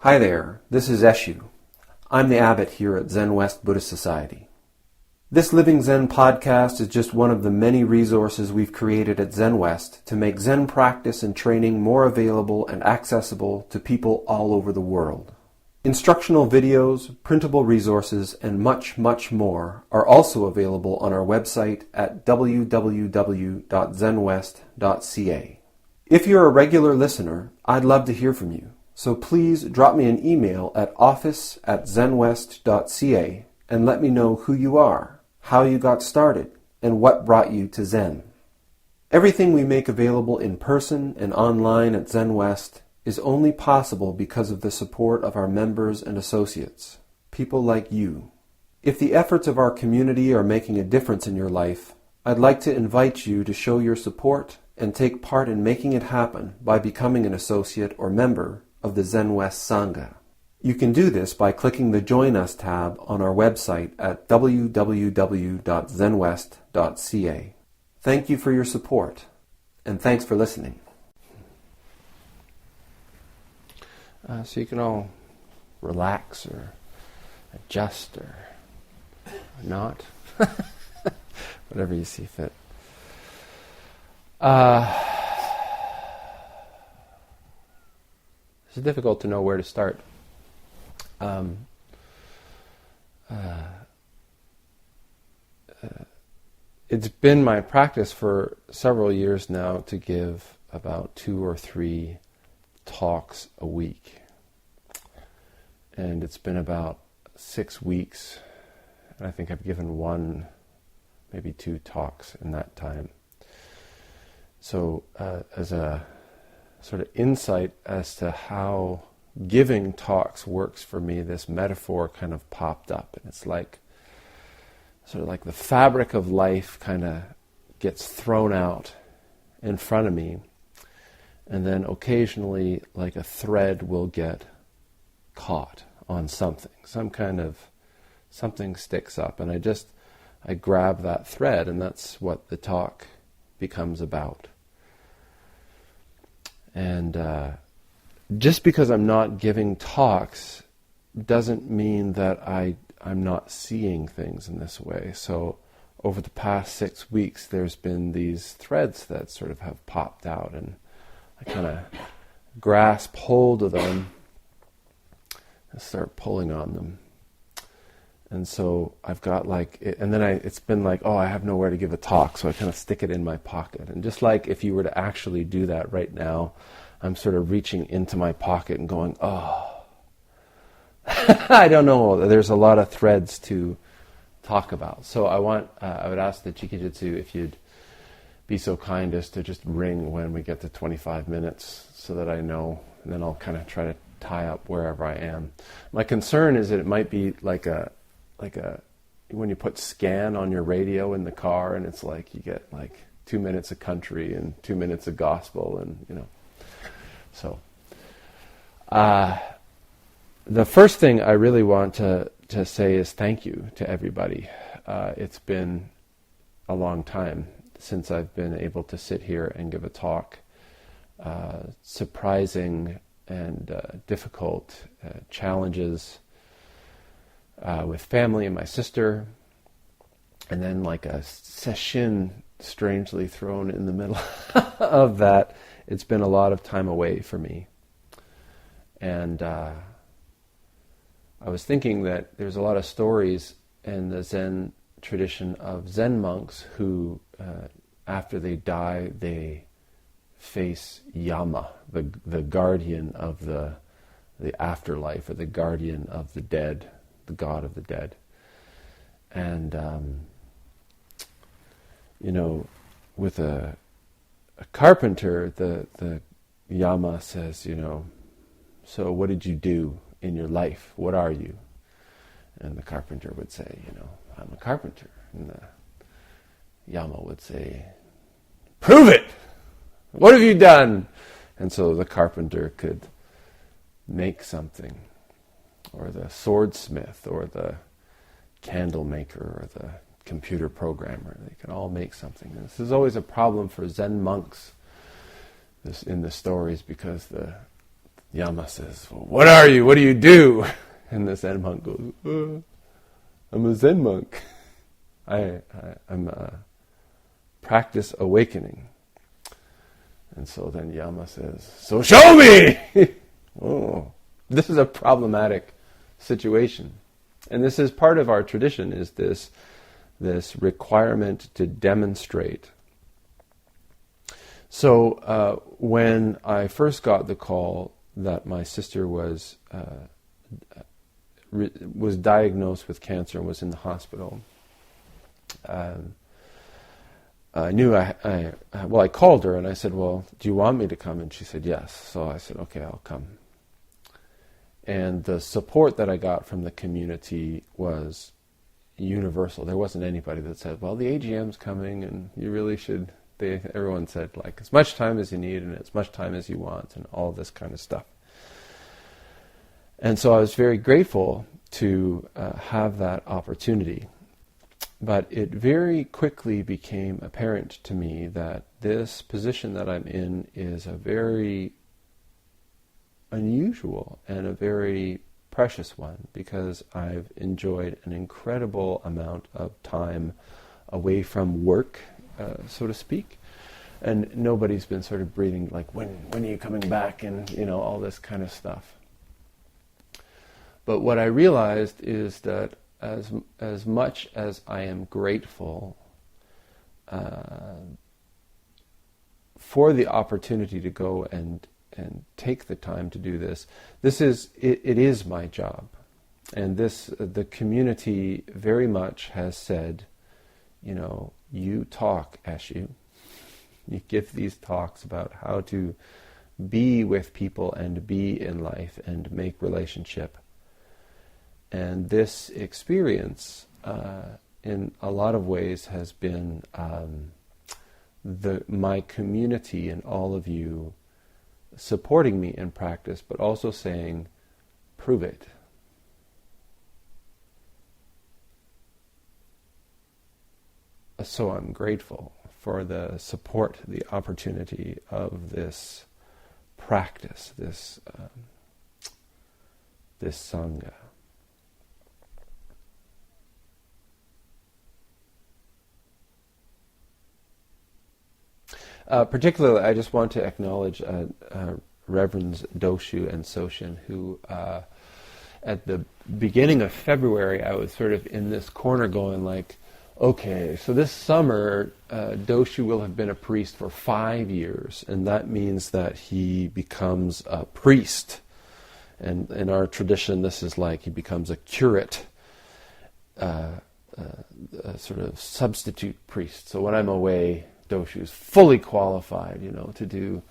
Hi there, this is Eshu. I'm the abbot here at Zenwest Buddhist Society. This Living Zen-podcast is just one of the many resources we've created at Zenwest to make Zen practice and training more available and accessible to people all over the world. Instructional videos, printable resources, and much, much more are also available on our website at www.zenwest.ca. If you're a regular listener, I'd love to hear from you. So please drop me an email at office@zenwest.ca and let me know who you are, how you got started, and what brought you to Zen. Everything we make available in person and online at Zenwest is only possible because of the support of our members and associates, people like you. If the efforts of our community are making a difference in your life, I'd like to invite you to show your support and take part in making it happen by becoming an associate or member of the Zenwest Sangha. You can do this by clicking the Join Us tab on our website at www.zenwest.ca. Thank you for your support, and thanks for listening. So you can all relax or adjust or not, whatever you see fit. It's difficult to know where to start. It's been my practice for several years now to give about 2 or 3 talks a week. And it's been about 6 weeks, and I think I've given 1, maybe 2 talks in that time. So as a sort of insight as to how giving talks works for me, this metaphor kind of popped up, and it's like sort of like the fabric of life kind of gets thrown out in front of me, and then occasionally like a thread will get caught on something, something sticks up, and I grab that thread, and that's what the talk becomes about. And just because I'm not giving talks doesn't mean that I'm not seeing things in this way. So over the past 6 weeks, there's been these threads that sort of have popped out, and I kind of grasp hold of them and start pulling on them. And so I've got it's been like, I have nowhere to give a talk, so I kind of stick it in my pocket. And just like if you were to actually do that right now, I'm sort of reaching into my pocket and going, I don't know, there's a lot of threads to talk about. So I would ask the Chikijitsu if you'd be so kind as to just ring when we get to 25 minutes so that I know, and then I'll kind of try to tie up wherever I am. My concern is that it might be like when you put scan on your radio in the car, and it's like you get like 2 minutes of country and 2 minutes of gospel, and So the first thing I really want to say is thank you to everybody. It's been a long time since I've been able to sit here and give a talk. Surprising and difficult challenges with family and my sister, and then like a session strangely thrown in the middle of that. It's been a lot of time away for me. And I was thinking that there's a lot of stories in the Zen tradition of Zen monks who, after they die, they face Yama, the guardian of the afterlife, or the guardian of the dead, the god of the dead. And, with a carpenter, the Yama says, so what did you do in your life? What are you? And the carpenter would say, I'm a carpenter. And the Yama would say, prove it! What have you done? And so the carpenter could make something, or the swordsmith, or the candle maker, or the computer programmer. They can all make something. And this is always a problem for Zen monks in the stories, because Yama says, well, what are you? What do you do? And the Zen monk goes, I'm a Zen monk. I'm a practice awakening. And so then Yama says, so show me! Oh, this is a problematic situation. And this is part of our tradition, is this requirement to demonstrate. So when I first got the call that my sister was diagnosed with cancer and was in the hospital, I knew I called her and I said, well, do you want me to come? And she said, yes. So I said, okay, I'll come. And the support that I got from the community was universal. There wasn't anybody that said, well, the AGM's coming and you really should. Everyone said, like, as much time as you need and as much time as you want and all this kind of stuff. And so I was very grateful to have that opportunity. But it very quickly became apparent to me that this position that I'm in is a very unusual and a very precious one, because I've enjoyed an incredible amount of time away from work, so to speak. And nobody's been sort of breathing like, when are you coming back, and all this kind of stuff. But what I realized is that as much as I am grateful for the opportunity to go and take the time to do this, it is my job. And the community very much has said, you talk, Eshu. You give these talks about how to be with people and be in life and make relationship. And this experience, in a lot of ways, has been my community and all of you supporting me in practice, but also saying, prove it. So I'm grateful for the support, the opportunity of this practice, this Sangha. Particularly, I just want to acknowledge Reverends Doshu and Soshin, who at the beginning of February, I was sort of in this corner going like, okay, so this summer, Doshu will have been a priest for 5 years, and that means that he becomes a priest. And in our tradition, this is like he becomes a curate, a sort of substitute priest. So when I'm away, Doshu is fully qualified, to do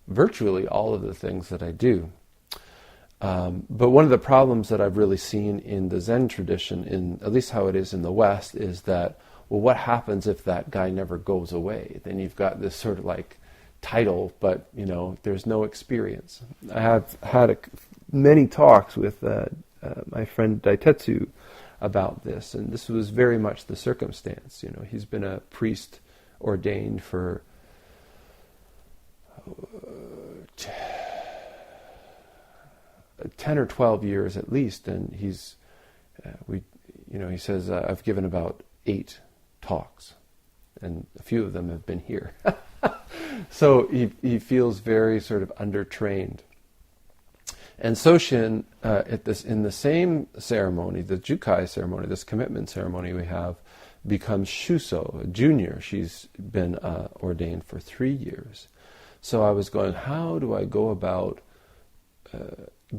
virtually all of the things that I do. But one of the problems that I've really seen in the Zen tradition, in at least how it is in the West, is that, well, what happens if that guy never goes away? Then you've got this sort of like title, but there's no experience. I have had many talks with my friend Daitetsu about this, and this was very much the circumstance. He's been a priest ordained for 10 or 12 years at least, and he says, I've given about 8 talks, and a few of them have been here. So he feels very sort of undertrained. And Soshin, in the same ceremony, the Jukai ceremony, this commitment ceremony we have, becomes Shuso, a junior. She's been ordained for 3 years. So I was going, how do I go about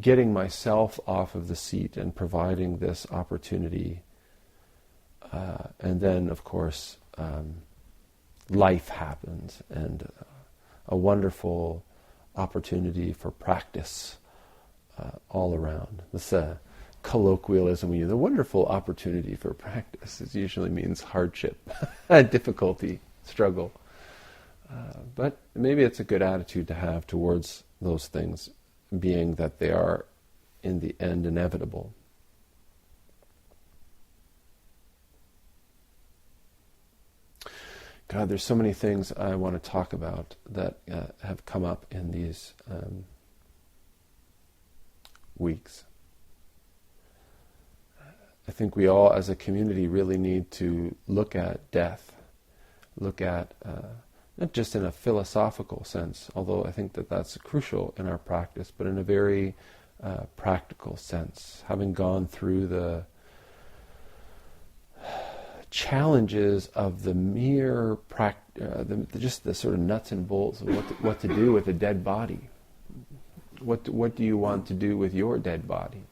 getting myself off of the seat and providing this opportunity? And then, of course, life happens, and a wonderful opportunity for practice all around. This colloquialism we use, a wonderful opportunity for practice. It usually means hardship, difficulty, struggle. But maybe it's a good attitude to have towards those things, being that they are, in the end, inevitable. God, there's so many things I want to talk about that have come up in these weeks. I think we all as a community really need to look at death, look at, not just in a philosophical sense, although I think that that's crucial in our practice, but in a very practical sense. Having gone through the challenges of the mere just the sort of nuts and bolts of what to do with a dead body. What do you want to do with your dead body?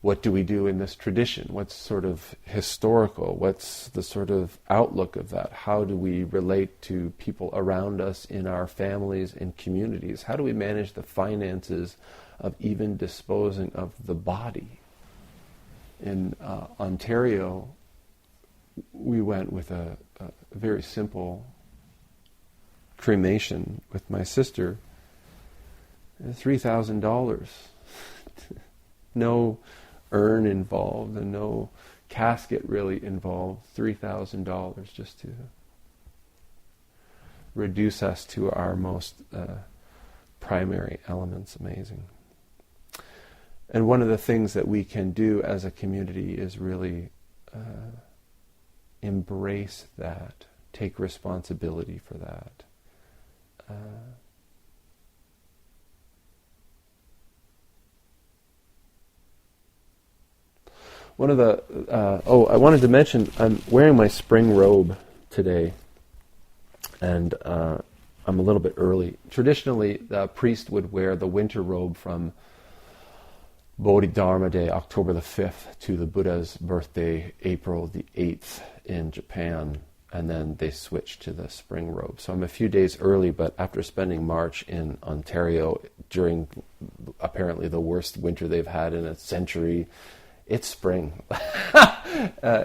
What do we do in this tradition? What's sort of historical? What's the sort of outlook of that? How do we relate to people around us in our families and communities? How do we manage the finances of even disposing of the body? In Ontario, we went with a very simple cremation with my sister. $3,000. No urn involved and no casket really involved. $3,000 just to reduce us to our most primary elements. Amazing. And one of the things that we can do as a community is really embrace that, take responsibility for that. One of the, I wanted to mention, I'm wearing my spring robe today, and I'm a little bit early. Traditionally, the priest would wear the winter robe from Bodhidharma Day, October the 5th, to the Buddha's birthday, April the 8th in Japan, and then they switched to the spring robe. So I'm a few days early, but after spending March in Ontario during apparently the worst winter they've had in a century, it's spring.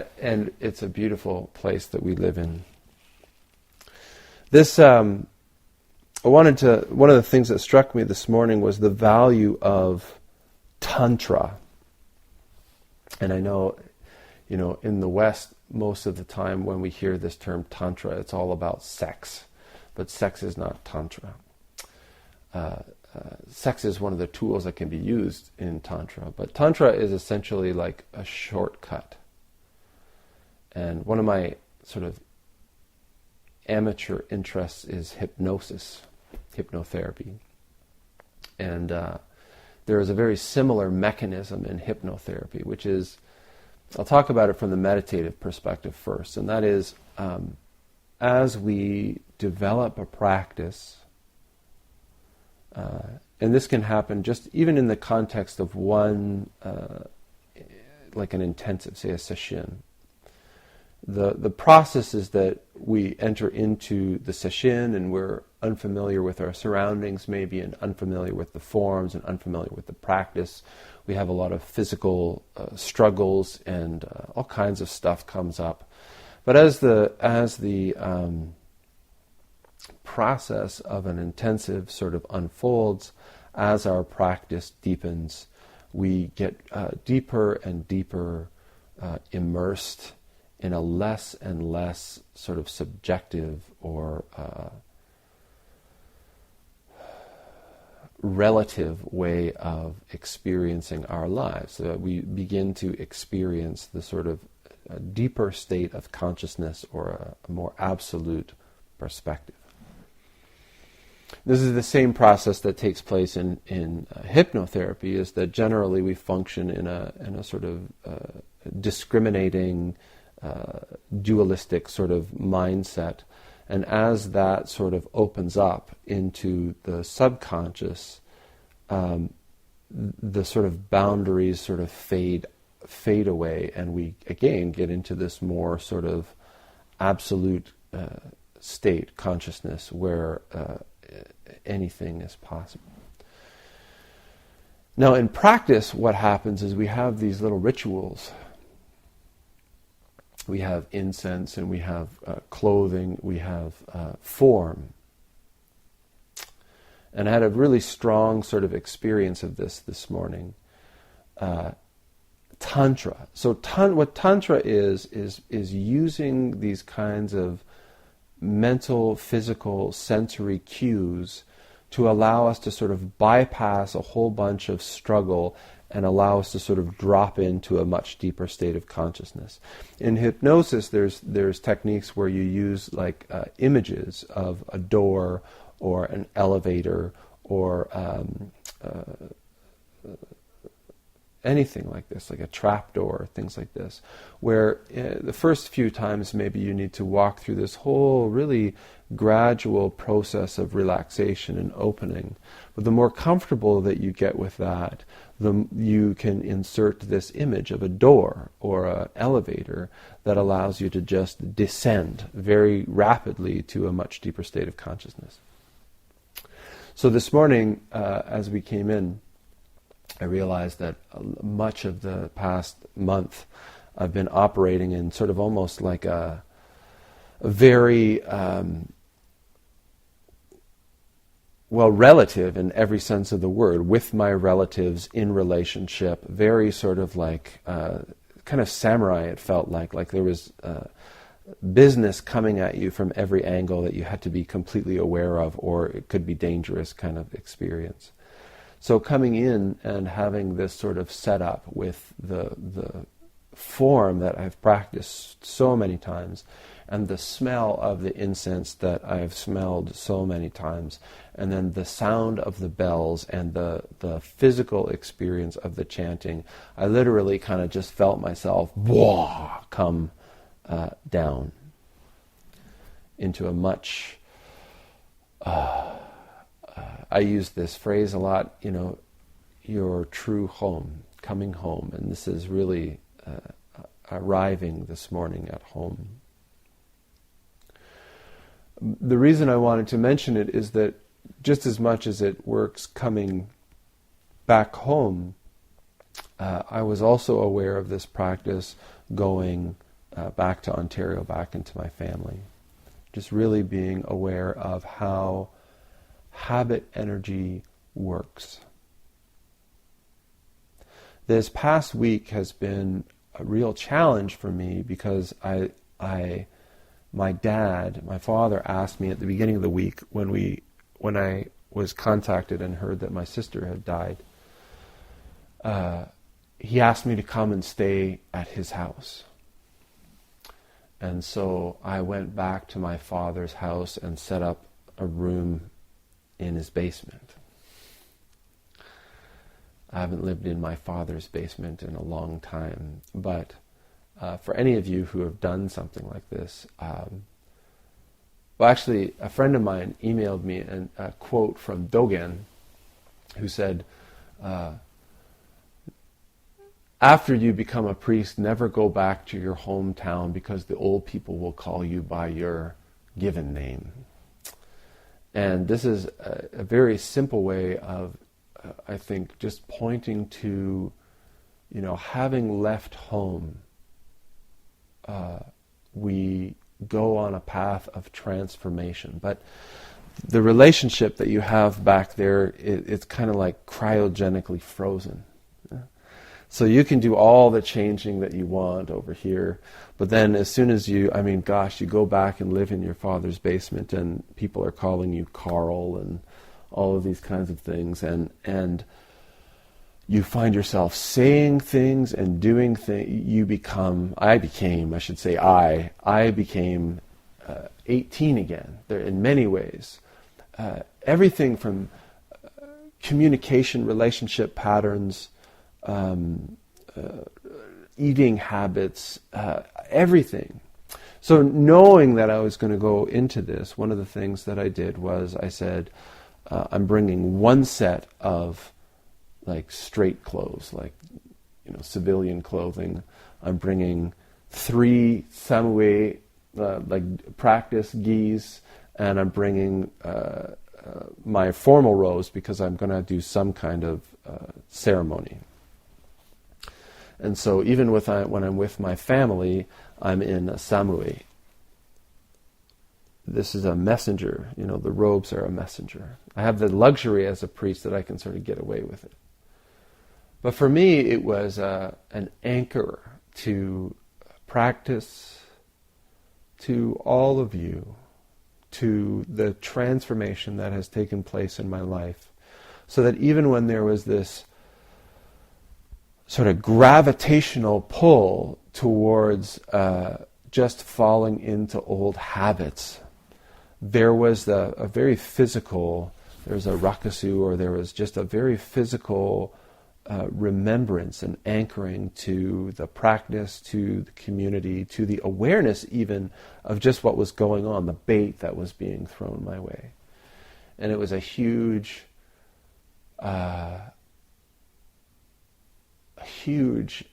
And it's a beautiful place that we live in. This, one of the things that struck me this morning was the value of Tantra. And I know, in the West, most of the time when we hear this term Tantra, it's all about sex. But sex is not Tantra. Sex is one of the tools that can be used in Tantra. But Tantra is essentially like a shortcut. And one of my sort of amateur interests is hypnosis, hypnotherapy. And there is a very similar mechanism in hypnotherapy, which is, I'll talk about it from the meditative perspective first, and that is, as we develop a practice, and this can happen just even in the context of one, like an intensive, say a sesshin. The process is that we enter into the sesshin and we're unfamiliar with our surroundings maybe, and unfamiliar with the forms, and unfamiliar with the practice. We have a lot of physical struggles, and all kinds of stuff comes up. But as the process of an intensive sort of unfolds, as our practice deepens, we get deeper and deeper immersed in a less and less sort of subjective or relative way of experiencing our lives. So we begin to experience the sort of deeper state of consciousness, or a more absolute perspective. This is the same process that takes place in hypnotherapy, is that generally we function in a sort of discriminating, dualistic sort of mindset. And as that sort of opens up into the subconscious, the sort of boundaries sort of fade away, and we again get into this more sort of absolute state, consciousness, where anything is possible. Now in practice, what happens is we have these little rituals. We have incense, and we have clothing, we have form. And I had a really strong sort of experience of this morning. Tantra. So what Tantra is using these kinds of mental, physical, sensory cues to allow us to sort of bypass a whole bunch of struggle and allow us to sort of drop into a much deeper state of consciousness. In hypnosis, there's techniques where you use like images of a door or an elevator or anything like this, like a trapdoor, things like this, where the first few times maybe you need to walk through this whole really gradual process of relaxation and opening. But the more comfortable that you get with that, you can insert this image of a door or an elevator that allows you to just descend very rapidly to a much deeper state of consciousness. So this morning, as we came in, I realized that much of the past month I've been operating in sort of almost like a very, relative in every sense of the word, with my relatives in relationship, very sort of like, kind of samurai it felt like there was business coming at you from every angle that you had to be completely aware of, or it could be dangerous kind of experience. So coming in and having this sort of setup with the form that I've practiced so many times, and the smell of the incense that I've smelled so many times, and then the sound of the bells and the physical experience of the chanting, I literally kind of just felt myself come down into a much... I use this phrase a lot, your true home, coming home. And this is really arriving this morning at home. The reason I wanted to mention it is that just as much as it works coming back home, I was also aware of this practice going back to Ontario, back into my family. Just really being aware of how habit energy works. This past week has been a real challenge for me because my father asked me at the beginning of the week when I was contacted and heard that my sister had died. He asked me to come and stay at his house. And so I went back to my father's house and set up a room in his basement. I haven't lived in my father's basement in a long time, but for any of you who have done something like this, actually a friend of mine emailed me a quote from Dogen, who said, after you become a priest, never go back to your hometown because the old people will call you by your given name. And this is a very simple way of, I think, just pointing to, having left home, we go on a path of transformation. But the relationship that you have back there, it's kind of like cryogenically frozen. So you can do all the changing that you want over here, but then as soon as you go back and live in your father's basement and people are calling you Carl and all of these kinds of things, and you find yourself saying things and doing things, I became 18 again, in many ways. Everything from communication, relationship patterns, eating habits, everything. So knowing that I was going to go into this, one of the things that I did was I said, I'm bringing one set of straight clothes, civilian clothing. I'm bringing 3 samue, practice gis, and I'm bringing my formal robes because I'm going to do some kind of ceremony. And so even when I'm with my family, I'm in a samue. This is a messenger. The robes are a messenger. I have the luxury as a priest that I can sort of get away with it. But for me, it was an anchor to practice, to all of you, to the transformation that has taken place in my life. So that even when there was this sort of gravitational pull towards just falling into old habits, there was a very physical, there was a rakusu, or there was just a very physical remembrance and anchoring to the practice, to the community, to the awareness even of just what was going on, the bait that was being thrown my way. And it was a huge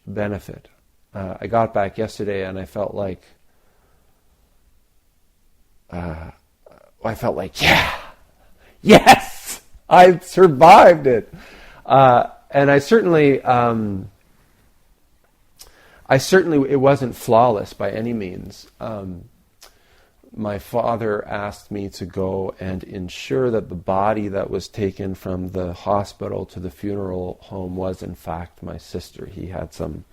benefit. I got back yesterday and I felt like, yes, I survived it. And I certainly, it wasn't flawless by any means. My father asked me to go and ensure that the body that was taken from the hospital to the funeral home was in fact my sister. He had some,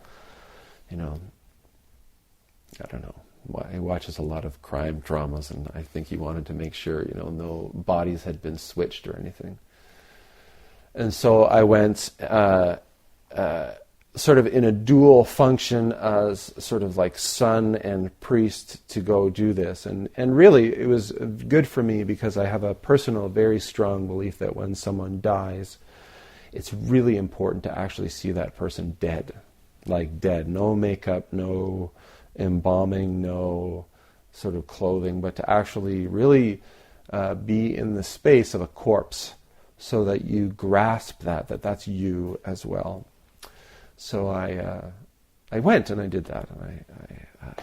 I don't know, he watches a lot of crime dramas, and I think he wanted to make sure, no bodies had been switched or anything. And so I went sort of in a dual function as sort of like son and priest to go do this. And really it was good for me because I have a personal, very strong belief that when someone dies, it's really important to actually see that person dead. Like dead. No makeup, no embalming, no sort of clothing, but to actually really be in the space of a corpse so that you grasp that's you as well. So I went and I did that, and I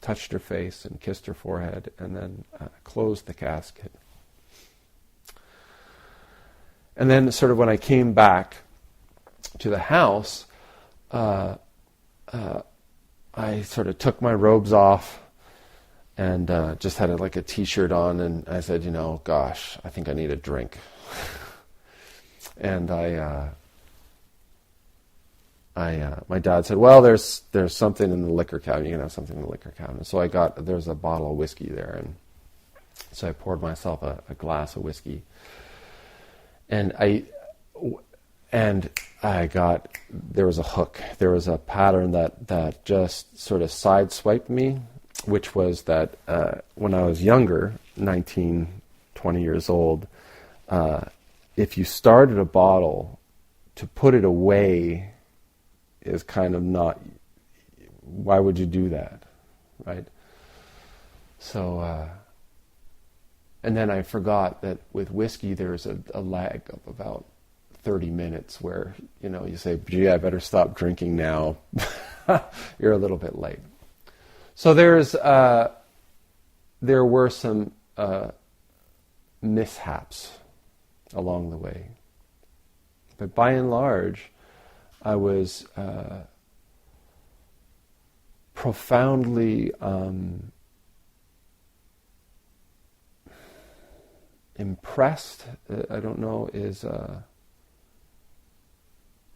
touched her face and kissed her forehead, and then closed the casket. And then sort of when I came back to the house, I sort of took my robes off and just had a t-shirt on, and I said, gosh, I think I need a drink. And my dad said, well, there's something in the liquor cabinet. You can have something in the liquor cabinet. So there's a bottle of whiskey there, and so I poured myself a glass of whiskey. And there was a hook. There was a pattern that just sort of sideswiped me, which was that when I was younger, 19, 20 years old, if you started a bottle, to put it away is kind of not, why would you do that, right? So, and then I forgot that with whiskey there's a lag of about 30 minutes where, you say, gee, I better stop drinking now. You're a little bit late. So there were some mishaps along the way. But by and large, I was profoundly impressed,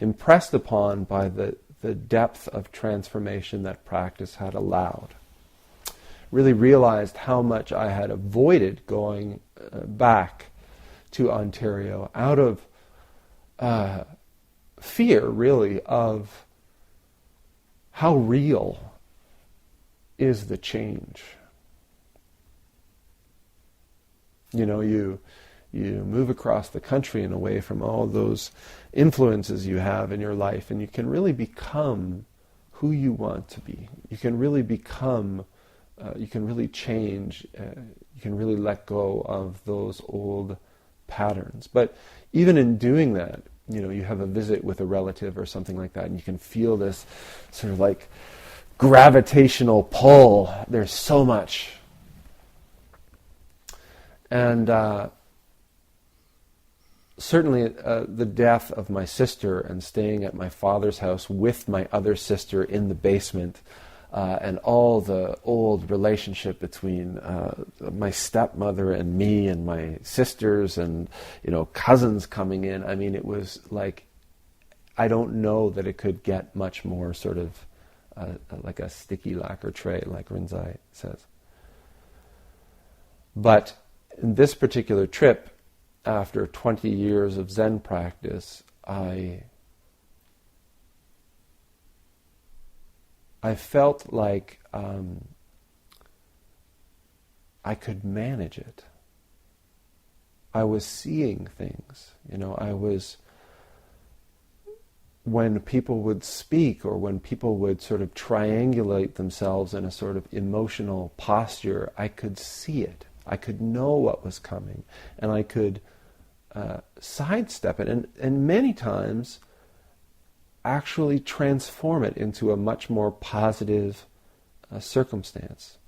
impressed upon by the depth of transformation that practice had allowed. Really realized how much I had avoided going back to Ontario out of fear, really, of how real is the change. You move across the country and away from all those influences you have in your life, and you can really become who you want to be. You can really become, you can really change, you can really let go of those old patterns. But even in doing that, you have a visit with a relative or something like that, and you can feel this sort of like gravitational pull. There's so much. And certainly the death of my sister and staying at my father's house with my other sister in the basement, and all the old relationship between my stepmother and me and my sisters and, cousins coming in. I mean, it was like, I don't know that it could get much more sort of like a sticky lacquer tray, like Rinzai says. But in this particular trip, after 20 years of Zen practice, I felt like I could manage it. I was seeing things. When people would speak, or when people would sort of triangulate themselves in a sort of emotional posture, I could see it. I could know what was coming, and I could sidestep it, and many times actually transform it into a much more positive circumstance.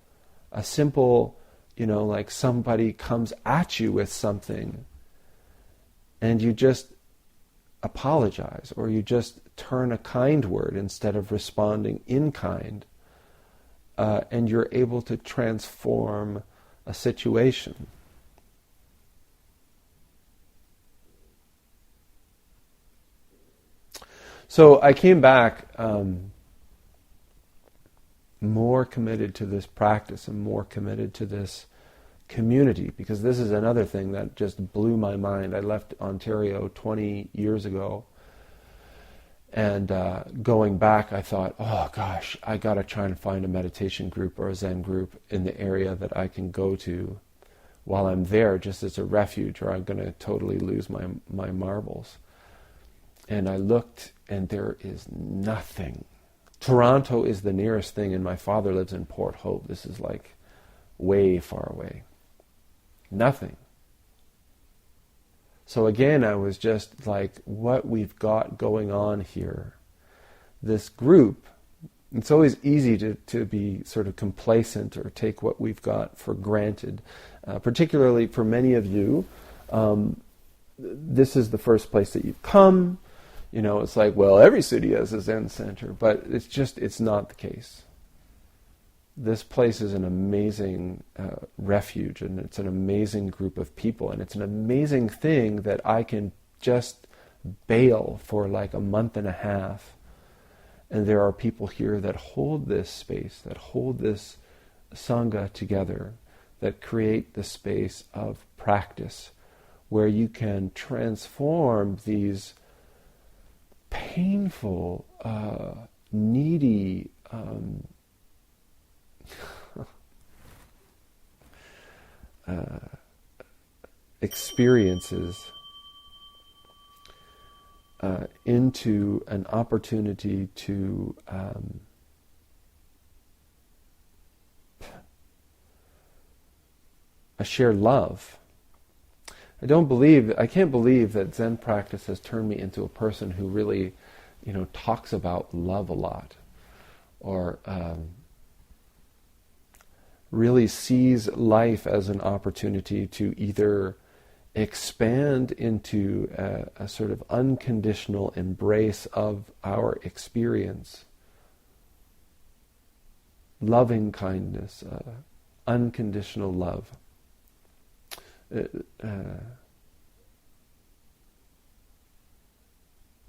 A simple, like somebody comes at you with something, and you just apologize, or you just turn a kind word instead of responding in kind, and you're able to transform a situation. So I came back more committed to this practice and more committed to this community, because this is another thing that just blew my mind. I left Ontario 20 years ago, and going back I thought, oh gosh, I got to try and find a meditation group or a Zen group in the area that I can go to while I'm there, just as a refuge, or I'm going to totally lose my marbles. And I looked, and there is nothing. Toronto is the nearest thing, and my father lives in Port Hope. This is like way far away. Nothing. So again, I was just like, what we've got going on here. This group, it's always easy to be sort of complacent or take what we've got for granted. Particularly for many of you, this is the first place that you've come. It's like, well, every city has a Zen center, but it's not the case. This place is an amazing refuge, and it's an amazing group of people, and it's an amazing thing that I can just bail for like a month and a half, and there are people here that hold this space, that hold this Sangha together, that create the space of practice, where you can transform these painful, needy, experiences into an opportunity to share love. I can't believe that Zen practice has turned me into a person who really, talks about love a lot, or really sees life as an opportunity to either expand into a sort of unconditional embrace of our experience, loving kindness, unconditional love.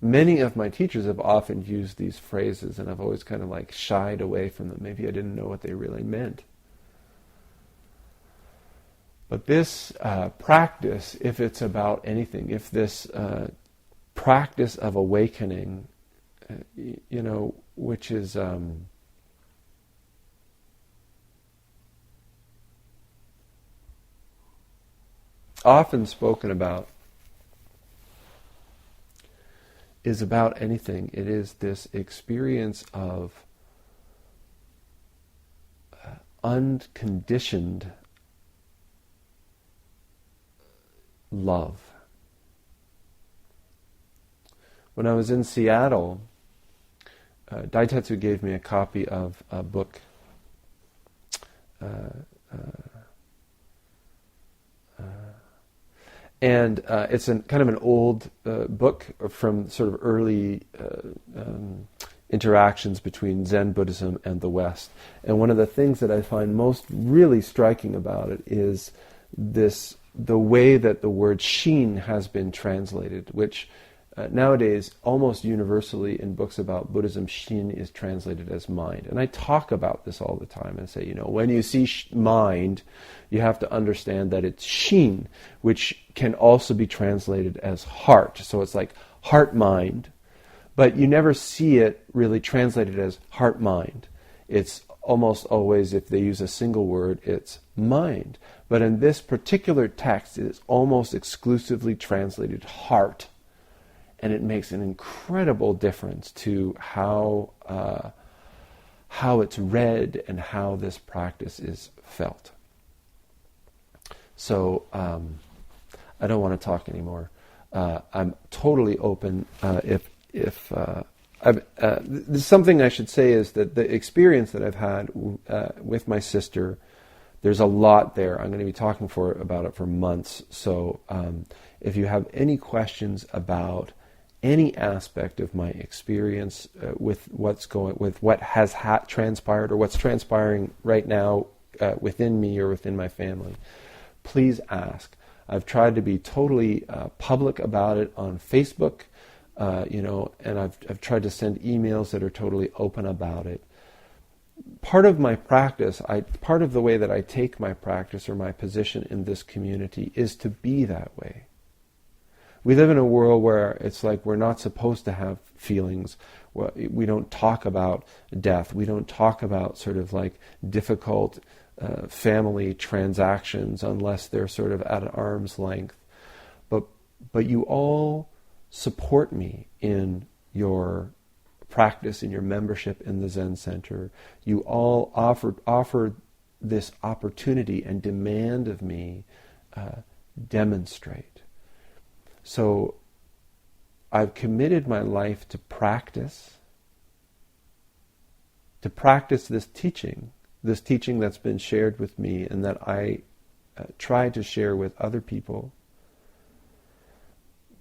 Many of my teachers have often used these phrases, and I've always kind of like shied away from them. Maybe I didn't know what they really meant. But this practice, if it's about anything, if this practice of awakening, which is often spoken about, is about anything. It is this experience of unconditioned love. When I was in Seattle, Daitetsu gave me a copy of a book, and it's kind of an old book from sort of early interactions between Zen Buddhism and the West. And one of the things that I find most really striking about it is the way that the word shin has been translated, which nowadays, almost universally in books about Buddhism, Shin is translated as mind. And I talk about this all the time and say, when you see mind, you have to understand that it's Shin, which can also be translated as heart. So it's like heart-mind. But you never see it really translated as heart-mind. It's almost always, if they use a single word, it's mind. But in this particular text, it is almost exclusively translated heart. And it makes an incredible difference to how it's read and how this practice is felt. So I don't want to talk anymore. I'm totally open. Something I should say is that the experience that I've had with my sister, there's a lot there. I'm going to be talking about it for months. So if you have any questions about any aspect of my experience with what has transpired or what's transpiring right now within me or within my family, please ask. I've tried to be totally public about it on Facebook, and I've tried to send emails that are totally open about it. Part of my practice, part of the way that I take my practice or my position in this community is to be that way. We live in a world where it's like we're not supposed to have feelings. We don't talk about death. We don't talk about sort of like difficult family transactions unless they're sort of at arm's length. But you all support me in your practice, in your membership in the Zen Center. You all offer this opportunity and demand of me demonstrate. So I've committed my life to practice this teaching that's been shared with me and that I try to share with other people.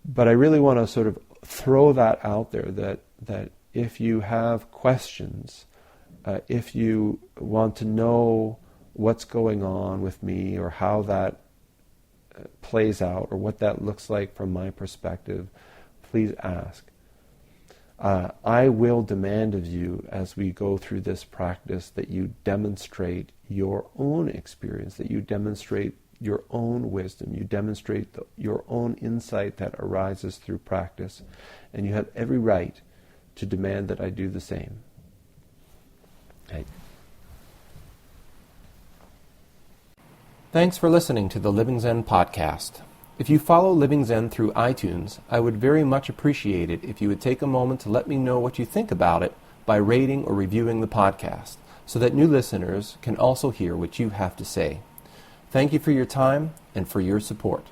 But I really want to sort of throw that out there that if you have questions, if you want to know what's going on with me or how that plays out or what that looks like from my perspective, please ask. I will demand of you as we go through this practice that you demonstrate your own experience, that you demonstrate your own wisdom, you demonstrate your own insight that arises through practice, and you have every right to demand that I do the same. Okay. Thanks for listening to the Living Zen podcast. If you follow Living Zen through iTunes, I would very much appreciate it if you would take a moment to let me know what you think about it by rating or reviewing the podcast, so that new listeners can also hear what you have to say. Thank you for your time and for your support.